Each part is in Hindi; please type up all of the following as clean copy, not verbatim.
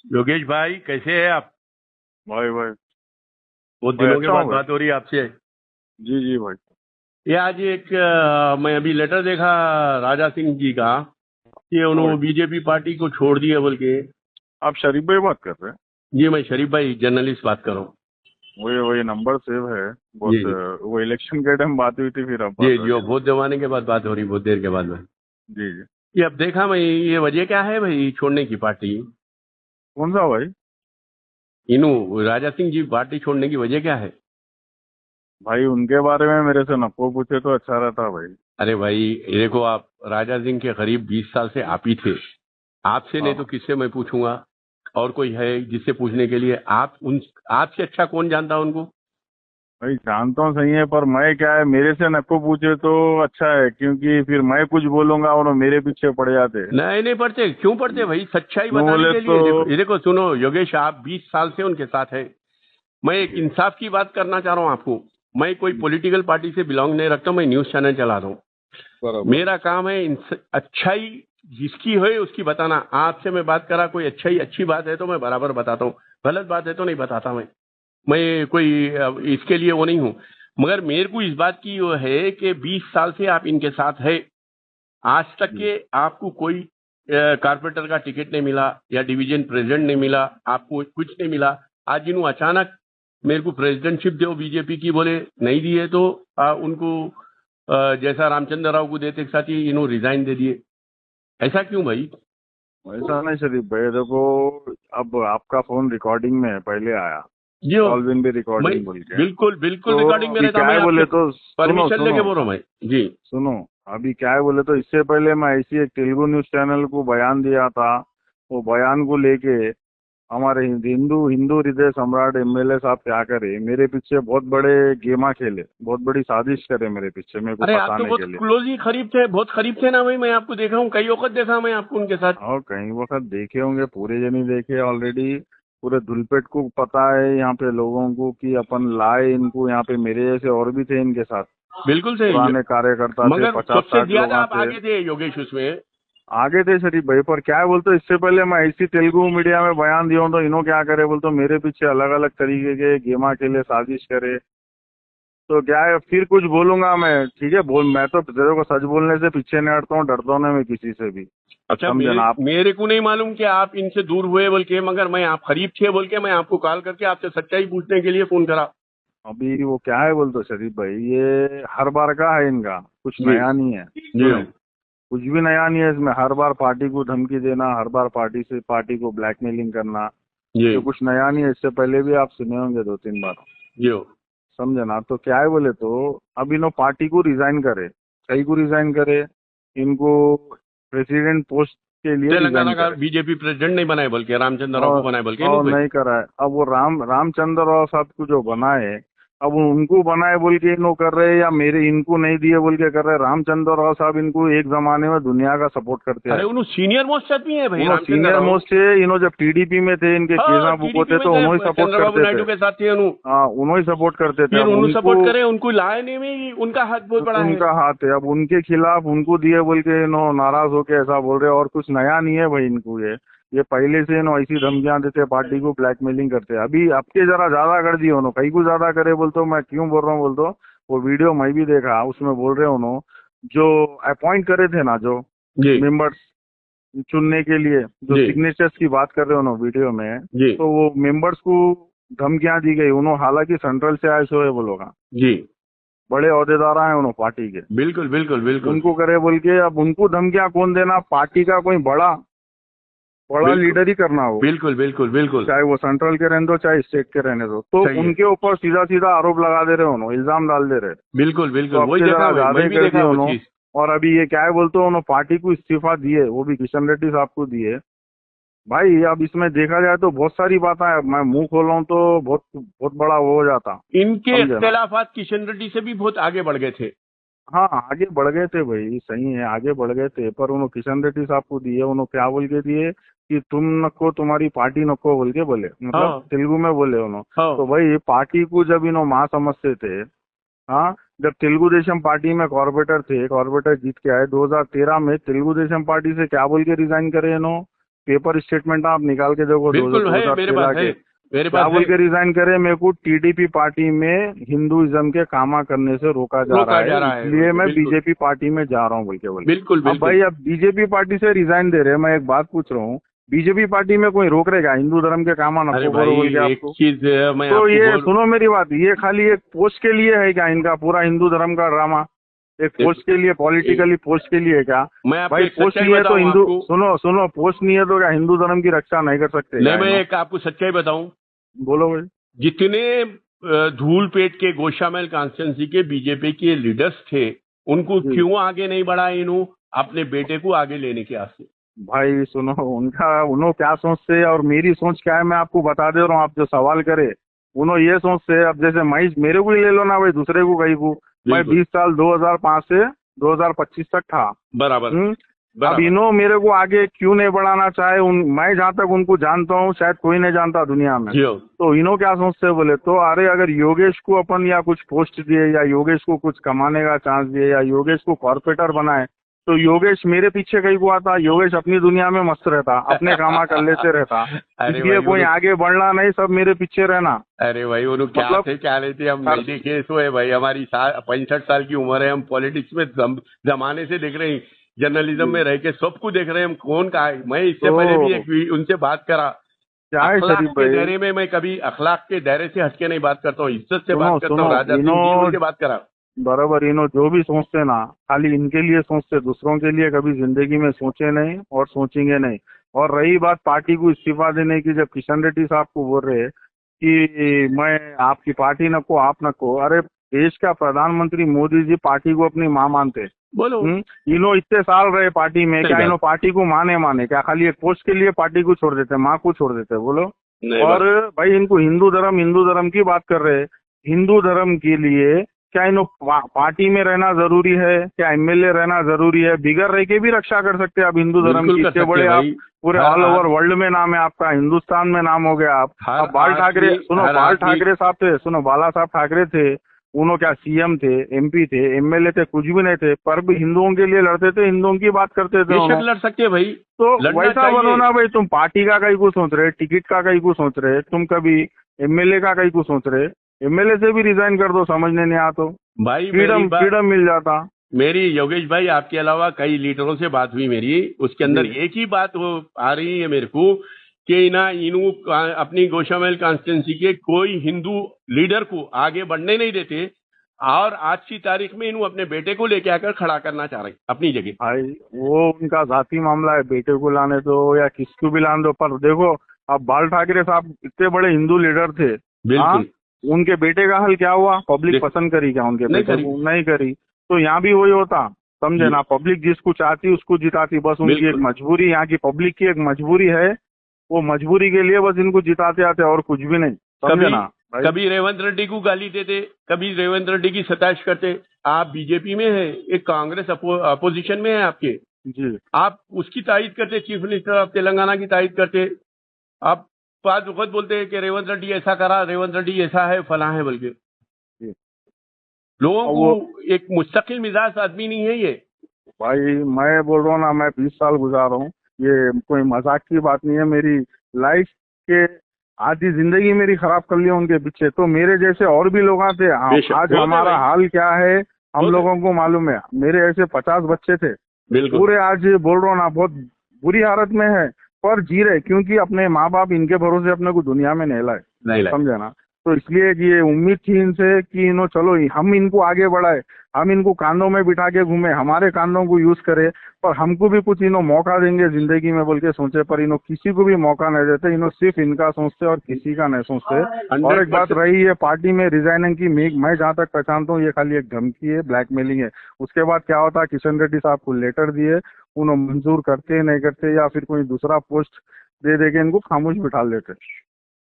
योगेश भाई, कैसे हैं आप? भाई भाई बहुत भाई दिनों के अच्छा बाद हूँ भाई। बात हो रही है आपसे। जी जी भाई। ये आज एक मैं अभी लेटर देखा राजा सिंह जी का कि हाँ भाई, उन्होंने बीजेपी पार्टी को छोड़ दिया बोल के। आप शरीफ भाई बात कर रहे हैं? जी, मैं शरीफ भाई जर्नलिस्ट बात कर रहा हूँ। वही वही नंबर सेव है। जी बहुत जी। वो इलेक्शन के टाइम बात हुई थी, फिर अब बात जी हो जी, रही वो है। बहुत जमाने के बाद बात हो रही, बहुत देर के बाद में। जी जी। ये अब देखा मैं, ये वजह क्या है भाई छोड़ने की पार्टी? कौन सा भाई? इन्हू राजा सिंह जी पार्टी छोड़ने की वजह क्या है? भाई उनके बारे में मेरे से नको पूछे तो अच्छा रहता भाई। अरे भाई, ये देखो, आप राजा सिंह के करीब 20 साल से आप ही थे। आपसे नहीं तो हाँ किससे मैं पूछूंगा? और कोई है जिससे पूछने के लिए? आप उन आपसे अच्छा कौन जानता उनको? भाई जानता हूँ सही है, पर मैं क्या है, मेरे से नको पूछे तो अच्छा है, क्योंकि फिर मैं कुछ बोलूंगा और वो मेरे पीछे पड़ जाते हैं। नहीं नहीं पढ़ते, क्यों पढ़ते भाई? सच्चाई क्यों बताने बोले के तो? लिए। देखो, ये देखो, सुनो योगेश, आप 20 साल से उनके साथ है। मैं एक जी इंसाफ की बात करना चाह रहा हूँ आपको। मैं कोई पॉलिटिकल पार्टी से बिलोंग नहीं रखता हूँ, मैं न्यूज चैनल चला रहा हूँ। बराबर। मेरा काम है अच्छाई जिसकी है उसकी बताना। आपसे मैं बात करा, कोई अच्छी बात है तो मैं बराबर बताता हूँ, गलत बात है तो नहीं बताता। मैं कोई इसके लिए वो नहीं हूँ। मगर मेरे को इस बात की वो है कि 20 साल से आप इनके साथ है। आज तक जी के आपको कोई कारपोरेटर का टिकट नहीं मिला या डिवीजन प्रेसिडेंट नहीं मिला, आपको कुछ नहीं मिला। आज इन्हों अचानक मेरे को प्रेसिडेंटशिप दो बीजेपी की बोले, नहीं दिए तो उनको जैसा रामचंद्र राव को देते साथ ही इन्हों रिजाइन दे दिए। ऐसा क्यों भाई? ऐसा नहीं शरीफ भाई, देखो, अब आपका फोन रिकॉर्डिंग में है, पहले आया जी हो। कॉल बिन भी मैं रिकॉर्डिंग बोल के। बिल्कुल बिल्कुल तो रिकॉर्डिंग में अभी रहता, क्या मैं है आपसे बोले तो सुनो परमिशन सुनो लेके बोल रहा हूँ मैं। जी। सुनो। अभी क्या है बोले तो, इससे पहले मैं ऐसी एक तेलुगु न्यूज चैनल को बयान दिया था। वो बयान को लेके हमारे हिंदू हिंदू हृदय सम्राट एमएलए साहब क्या करे, मेरे पीछे बहुत बड़े गेमा खेले, बहुत बड़ी साजिश करे मेरे पीछे, मेरे को अरे, आप तो फंसाने बहुत के लिए। क्लोज ही करीब थे, बहुत करीब थे ना भाई। मैं आपको देखा हूँ, कई वक्त देखा मैं आपको उनके साथ। और कई वक्त देखे होंगे, पूरे जने देखे ऑलरेडी। पूरे धुलपेट को पता है यहाँ पे लोगों को कि अपन लाए इनको यहाँ पे, मेरे जैसे और भी थे इनके साथ। बिल्कुल सही। पुराने कार्यकर्ता थे, मगर पचास सबसे साठ लोग ज्यादा आप थे। आगे थे योगेश उसमें। आगे थे शरीफ भाई, पर क्या है बोलते, इससे पहले मैं ऐसी तेलुगु मीडिया में बयान दिया हूँ तो इन्हों क्या करे बोलते, मेरे पीछे अलग अलग तरीके के गेमा के लिए साजिश करे। तो क्या है, फिर कुछ बोलूंगा मैं, ठीक है बोल, मैं तो तेरे को सच बोलने से पीछे नहीं हटता हूँ, डरता हूँ ना मैं किसी से भी। अच्छा, समझे ना आप? मेरे को नहीं मालूम कि आप इनसे दूर हुए बोल के, मगर मैं आप करीब थे बोल के मैं आपको कॉल करके आपसे सच्चाई पूछने के लिए फोन करा। अभी वो क्या है बोलते शरीफ भाई, ये हर बार का है इनका, कुछ जी नया नहीं है। जी सुनो, कुछ भी नया नहीं है इसमें, हर बार पार्टी को धमकी देना, हर बार पार्टी को ब्लैकमेलिंग करना। जी ये कुछ नया नहीं है, इससे पहले भी आप सुने होंगे दो तीन बार। जी। समझे ना? तो क्या है बोले तो, अब इन्हों पार्टी को रिजाइन करे, कई को रिजाइन करे, इनको प्रेसिडेंट पोस्ट के लिए तेलंगाना रिजाइन का करे। बीजेपी प्रेसिडेंट नहीं बनाए बल्कि रामचंद्र राव को और बनाए बल्कि इन्हों पे। नहीं करा है। अब वो रामचंद्र राव साहब को जो बनाए, अब उनको बनाए बोल के इनको कर रहे हैं, या मेरे इनको नहीं दिए बोल के कर रहे हैं? रामचंद्र राव साहब इनको एक जमाने में दुनिया का सपोर्ट करते अरे, आए। उन्होंने सीनियर मोस्ट आदमी है भाई उन्होंने रामचंद्र सीनियर राव। मोस्ट थे, इन्हों जब टीडीपी में थे, इनके हाँ, केसा बुक टीडीपी होते में तो उन्होंने थे, सपोर्ट चंद्रबाबू करते थे। नायडू के साथ थे उन्होंने। हाँ, उन्होंने सपोर्ट करते थे। फिर अब उन्होंने उनको, सपोर्ट करे, उनको लाने में उनका हाथ बहुत बड़ा है। उनका हाथ है। अब उनके खिलाफ उनको दिए बोल के इन्हों नाराज होके ऐसा बोल रहे हैं, और कुछ नया नहीं है भाई इनको। ये पहले से इन्हों ऐसी धमकियां देते, पार्टी को ब्लैकमेलिंग करते। अभी आपके जरा ज्यादा कर दिए उन्होंने, कई को ज्यादा करे बोल तो, मैं क्यों बोल रहा हूँ बोल तो, वो वीडियो मैं भी देखा, उसमें बोल रहे उन्होंने जो अपॉइंट करे थे ना, जो जी मेंबर्स चुनने के लिए, जो जी सिग्नेचर्स की बात कर रहे हो ना वीडियो में, जी तो वो मेंबर्स को धमकियां दी गई। उन्होंने, हालांकि सेंट्रल से आए सो है वो लोग, जी। बड़े ओहदेदार हैं उन्होंने पार्टी के, बिल्कुल बिल्कुल बिल्कुल उनको करे बोल के। अब उनको धमकियां कौन देना? पार्टी का कोई बड़ा बड़ा बिल्कुल लीडर ही करना हो, बिल्कुल बिल्कुल बिल्कुल। चाहे वो सेंट्रल के रहने दो चाहे स्टेट के रहने दो, तो सही है। उनके ऊपर सीधा सीधा आरोप लगा दे रहे, उन्होंने इल्जाम डाल दे रहे। बिल्कुल तो बिल्कुल, अब वही के देखा जरा भाई, ज्यादा मैं ही भी कर दिए देखा वो उन्होंने। चीज। और अभी ये क्या है बोलते, उन्होंने पार्टी को इस्तीफा दिए, वो भी किशन रेड्डी साहब को दिए। भाई अब इसमें देखा जाए तो बहुत सारी बातें हैं, मैं मुंह खोल रहा हूँ तो बहुत बहुत बड़ा वो हो जाता। इनके समझे ना? इख्तलाफात किशन रेड्डी से भी बहुत आगे बढ़ गए थे। हाँ, आगे बढ़ गए थे भाई, सही है, आगे बढ़ गए थे, पर उन्होंने किशन रेड्डी साहब को दिए, उन्होंने क्या बोल के दिए कि तुम नको, तुम्हारी पार्टी नको बोल के बोले, मतलब हाँ तेलुगु में बोले उन्होंने। हाँ। तो भाई पार्टी को जब इन्हों मां समझते थे, हाँ, जब तेलुगु देशम पार्टी में कॉर्पोरेटर थे, कॉर्पोरेटर जीत के आए 2013 में, तेलुगु देशम पार्टी से क्या बोल के रिजाइन करे इन्हों पेपर स्टेटमेंट आप निकाल के देखो। बिल्कुल है, मेरे पास है, मेरे क्या पास बोल है। के रिजाइन करे, मेरे को टीडीपी पार्टी में हिंदुइज्म के कामा करने से रोका जा रहा है, इसलिए मैं बीजेपी पार्टी में जा रहा हूँ बोल के बोले। बिल्कुल अब भाई अब बीजेपी पार्टी से रिजाइन दे रहे, मैं एक बात पूछ रहा हूँ, बीजेपी पार्टी में कोई रोक रहेगा हिंदू धर्म के कामा नको करो बोल के आपको? तो ये सुनो मेरी बात, ये खाली एक पोस्ट के लिए है क्या इनका पूरा हिंदू धर्म का ड्रामा? एक पोस्ट के लिए, पॉलिटिकली पोस्ट के लिए क्या? भाई पोस्ट नहीं है तो हिंदू, सुनो पोस्ट नहीं है तो क्या हिंदू धर्म की रक्षा नहीं कर सकते? नहीं, मैं एक आपको सच्चाई बताऊं, बोलो भाई। जितने धूलपेट के गोशामहल कॉन्स्टिट्यूंसी के बीजेपी के लीडर्स थे, उनको क्यों आगे नहीं बढ़ा इन्हों अपने बेटे को आगे लेने के आसे? भाई सुनो, उन्होंने क्या सोचते और मेरी सोच क्या है मैं आपको बता दे रहा हूँ। आप जो सवाल करे उन्होंने ये सोचते, अब जैसे मैं मेरे को ही ले लो ना भाई, दूसरे को कहीं को, मैं 20 साल 2005 से 2025 तक था बराबर। अब इन्हों मेरे को आगे क्यों नहीं बढ़ाना चाहे? मैं जहाँ तक उनको जानता हूँ शायद कोई नहीं जानता दुनिया में। तो इन्हों क्या सोचते बोले तो, अरे अगर योगेश को अपन या कुछ पोस्ट दिए या योगेश को कुछ कमाने का चांस दिए या योगेश को कॉर्पोरेटर बनाए तो योगेश मेरे पीछे कहीं को आता, योगेश अपनी दुनिया में मस्त रहता, अपने कामा कर लेते रहता, इसलिए कोई आगे बढ़ना नहीं, सब मेरे पीछे रहना। अरे भाई वो क्या थे क्या नहीं थे, हम नहीं देखे सो है भाई, हमारी 65 साल की उम्र है, हम पॉलिटिक्स में जमाने से देख रहे हैं, जर्नलिज्म में रह के सब कुछ देख रहे हैं, हम कौन का है। मैं इससे पहले भी उनसे बात करा, अखलाक के दायरे में, मैं कभी अखलाक के दायरे से हटके नहीं बात करता हूँ, इज्जत से बात करता हूँ, राजा से बात करा। बराबर, इन्हों जो भी सोचते ना खाली इनके लिए सोचते, दूसरों के लिए कभी जिंदगी में सोचे नहीं और सोचेंगे नहीं। और रही बात पार्टी को इस्तीफा देने की, जब किशन रेड्डी साहब को बोल रहे कि मैं आपकी पार्टी नको आप नको, अरे देश का प्रधानमंत्री मोदी जी पार्टी को अपनी माँ मानते, बोलो इन्हों इतने साल रहे पार्टी में, क्या इन्हों पार्टी को माने क्या खाली एक पोस्ट के लिए पार्टी को छोड़ देते, माँ को छोड़ देते? बोलो। और भाई इनको हिंदू धर्म की बात कर रहे, हिंदू धर्म के लिए क्या इन्हों पार्टी में रहना जरूरी है? क्या एमएलए रहना जरूरी है? बिगड़ रह के भी रक्षा कर सकते हैं आप हिंदू धर्म की, इतने बड़े आप पूरे ऑल ओवर वर्ल्ड में नाम है आपका, हिंदुस्तान में नाम हो गया आप बाल ठाकरे, बाल ठाकरे साहब थे, बाला साहब ठाकरे थे, उन्होंने क्या सीएम थे, एमपी थे, एमएलए थे, कुछ भी नहीं थे, पर भी हिंदुओं के लिए लड़ते थे, हिंदुओं की बात करते थे। लड़ सकते भाई, तो वैसा बनो ना भाई, तुम पार्टी का कहीं को सोच रहे, टिकट का कहीं को सोच रहे, तुम कभी एमएलए का कहीं को सोच रहे, एमएलए से भी रिजाइन कर दो, समझने नहीं आता भाई, फ्रीडम मिल जाता। मेरी योगेश भाई आपके अलावा कई लीडरों से बात हुई मेरी, उसके अंदर एक ही बात आ रही है मेरे को कि ना इन्हों अपनी गोशामहल कॉन्स्टिट्यूंसी के कोई हिंदू लीडर को आगे बढ़ने नहीं देते, और आज की तारीख में इन्हों अपने बेटे को लेके आकर खड़ा करना चाह रहे अपनी जगह। भाई वो उनका जाती मामला है, बेटे को लाने दो या किसको भी लाने दो, पर देखो अब बाल ठाकरे साहब इतने बड़े हिंदू लीडर थे, बिल्कुल, उनके बेटे का हल क्या हुआ? पब्लिक पसंद करी क्या उनके बेटे को? नहीं करी। तो यहाँ भी वही होता, समझे ना, पब्लिक जिसको चाहती उसको जिताती, बस उनकी एक मजबूरी, यहाँ की पब्लिक की एक मजबूरी है, वो मजबूरी के लिए बस इनको जिताते आते और कुछ भी नहीं, समझे ना। कभी रेवंत रेड्डी को गाली देते, कभी रेवंत रेड्डी की सताइश करते। आप बीजेपी में है, एक कांग्रेस अपोजिशन में है आपके जी, आप उसकी तारीफ करते, चीफ मिनिस्टर ऑफ तेलंगाना की तारीफ करते, आप बात वक्त बोलते हैं कि रेवंत रेड्डी ऐसा करा, रेवंत रेड्डी ऐसा है, फला है, बल्कि लोगों को एक मुस्तकिल मिजाज आदमी नहीं है ये। भाई मैं बोल रहा हूँ ना, मैं 20 साल गुजार रहा हूँ, ये कोई मजाक की बात नहीं है। मेरी लाइफ के आधी जिंदगी मेरी खराब कर लिया उनके पीछे, तो मेरे जैसे और भी लोग थे। आज हमारा हाल क्या है हम लोगों को मालूम है। मेरे ऐसे 50 बच्चे थे पूरे, आज बोल रहा हूँ ना बहुत बुरी हालत में है, पर जी रहे, क्योंकि अपने माँ बाप इनके भरोसे अपने को दुनिया में नहीं लाए, समझे ना। तो इसलिए ये उम्मीद थी इनसे कि इन्हों चलो हम इनको आगे बढ़ाए, हम इनको कांधों में बिठा के घूमे, हमारे कांधों को यूज करे, पर हमको भी कुछ इन्हों मौका देंगे जिंदगी में बोल के सोचे, पर इन्हों किसी को भी मौका नहीं देते। इन्हों सिर्फ इनका सोचते और किसी का नहीं सोचते। और एक बात रही है पार्टी में रिजाइनिंग की, मैं जहाँ तक पहचानता हूँ ये खाली एक धमकी है, ब्लैकमेलिंग है। उसके बाद क्या होता है, किशन रेड्डी साहब को लेटर दिए, उन्होंने मंजूर करते नहीं करते, या फिर कोई दूसरा पोस्ट दे देके इनको खामोश बिठा लेते।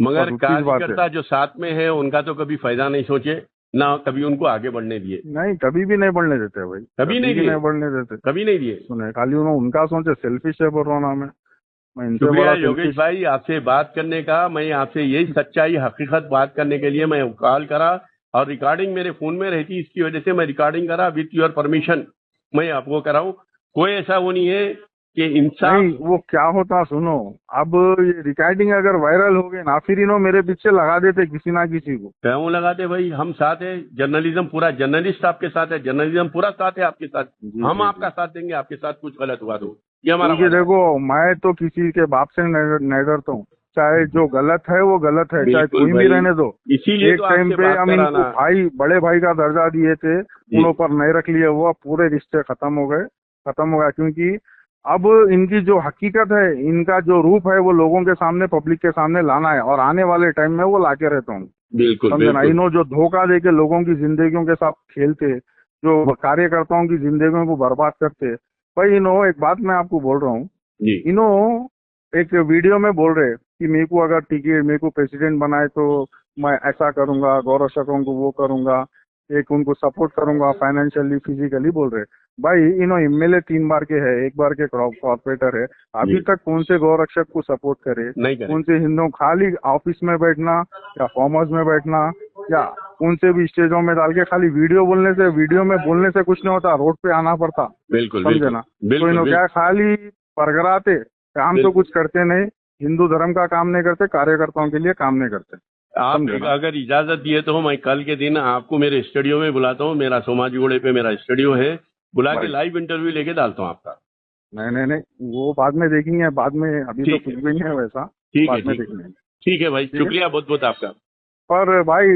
मगर कार्यकर्ता जो साथ में है उनका तो कभी फायदा नहीं सोचे ना, कभी उनको आगे बढ़ने दिए, नहीं कभी भी नहीं बढ़ने देते भाई, कभी नहीं बढ़ने देते, कभी नहीं दिए। सुने खाली उन्होंने उनका सोचे, सेल्फिश है बोल रहा हूँ मैं इनसे शुक्रिया योगेश भाई आपसे बात करने का। मैं आपसे यही सच्चाई हकीकत बात करने के लिए मैं कॉल करा, और रिकॉर्डिंग मेरे फोन में रहती, इसकी वजह से मैं रिकॉर्डिंग करा, विथ योर परमिशन मैं आपको कराऊं। कोई ऐसा वो नहीं है कि इंसाफ नहीं वो क्या होता सुनो, अब ये रिकॉर्डिंग अगर वायरल हो गई ना, फिर इन्हों मेरे पीछे लगा देते किसी ना किसी को। क्यों लगाते भाई, हम साथ है, जर्नलिज्म पूरा, जर्नलिस्ट आपके साथ है, जर्नलिज्म पूरा साथ है आपके साथ। जी हम जी आपका जी। साथ देंगे, आपके साथ कुछ गलत हुआ तो ये हमारा क्योंकि वादा है। देखो मैं तो किसी के बाप से नहीं डरता हूँ, चाहे जो गलत है वो गलत है, चाहे बिल्कुल कोई भी भाई, रहने दो। इसीलिए एक तो टाइम आपसे पे बात हम इनको कराना। भाई, बड़े भाई का दर्जा दिए थे, जी उन पर नहीं रख लिए, वो अब पूरे रिश्ते खत्म हो गए, खत्म हो गया। क्योंकि अब इनकी जो हकीकत है, इनका जो रूप है, वो लोगों के सामने, पब्लिक के सामने लाना है, और आने वाले टाइम में वो लाके रहता हूँ। बिल्कुल समझे ना, बिल्कुल। इन्हों जो धोखा देके लोगों की जिंदगियों के साथ खेलते, जो कार्यकर्ताओं की जिंदगियों को बर्बाद करते। भाई इन्हों, एक बात मैं आपको बोल रहा हूँ, जी इन्हों एक वीडियो में बोल रहे कि मेरे को अगर टिकट, मेरे को प्रेसिडेंट बनाए तो मैं ऐसा करूंगा, गौरव शकों को वो करूंगा, एक उनको सपोर्ट करूंगा फाइनेंशियली, फिजिकली, बोल रहे। भाई इन्हों एमएलए 3 बार के है, 1 बार के कॉर्पोरेटर है, अभी जी, तक कौन से गौरक्षक को सपोर्ट करे? नहीं करें। कौन से हिंदू खाली ऑफिस में बैठना या फार्म हाउस में बैठना, या कौन से भी स्टेजों में डाल के खाली वीडियो में बोलने से कुछ नहीं होता, रोड पे आना पड़ता। बिल्कुल समझे बिल्कुल ना, तो बिल्कुल इन्हों क्या बिल्कुल खाली परगराते, काम तो बिल्कुल। कुछ करते नहीं, हिंदू धर्म का काम नहीं करते, कार्यकर्ताओं के लिए काम नहीं करते। आप समझे ना। अगर इजाजत दिए तो मैं कल के दिन आपको मेरे स्टूडियो में बुलाता हूँ, मेरा सोमाजीगुड़े पे मेरा स्टूडियो है, बुला के भाई लाइव इंटरव्यू लेके डालता हूँ आपका। नहीं नहीं नहीं, वो बाद में देखेंगे, बाद में, अभी तो ठीक कुछ है, भी नहीं है वैसा, ठीक है, बाद में ठीक है। देखेंगे। ठीक है भाई, ठीक है। शुक्रिया बहुत बहुत आपका। पर भाई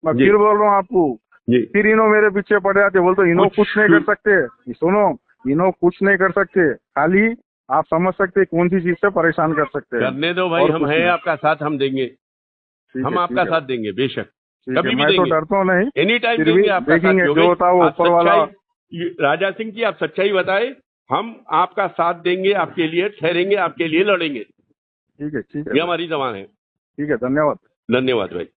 मैं जी फिर बोल रहा हूँ आपको, जी। फिर इन्हों मेरे पीछे पड़ जाते, बोलते इन्हों कुछ नहीं कर सकते। सुनो, इन्हों कुछ नहीं कर सकते, खाली आप समझ सकते कौन सी चीज से परेशान कर सकते हैं, करने दो भाई, और हम कुछ हैं नहीं। आपका साथ, हम देंगे, ठीक है हम आपका ठीक है साथ भाई, देंगे बेशक, ठीक है, कभी भी मैं तो देंगे, डरता हूँ नहीं, एनी टाइम फिर भी देंगे आपका साथ। देखेंगे जो योगेश, होता है वो आप ऊपर वाला। सच्चाई, राजा सिंह की आप सच्चाई बताए, हम आपका साथ देंगे, आपके लिए ठहरेंगे, आपके लिए लड़ेंगे, ठीक है ये भाई, हमारी जबान है। ठीक है, धन्यवाद। धन्यवाद भाई।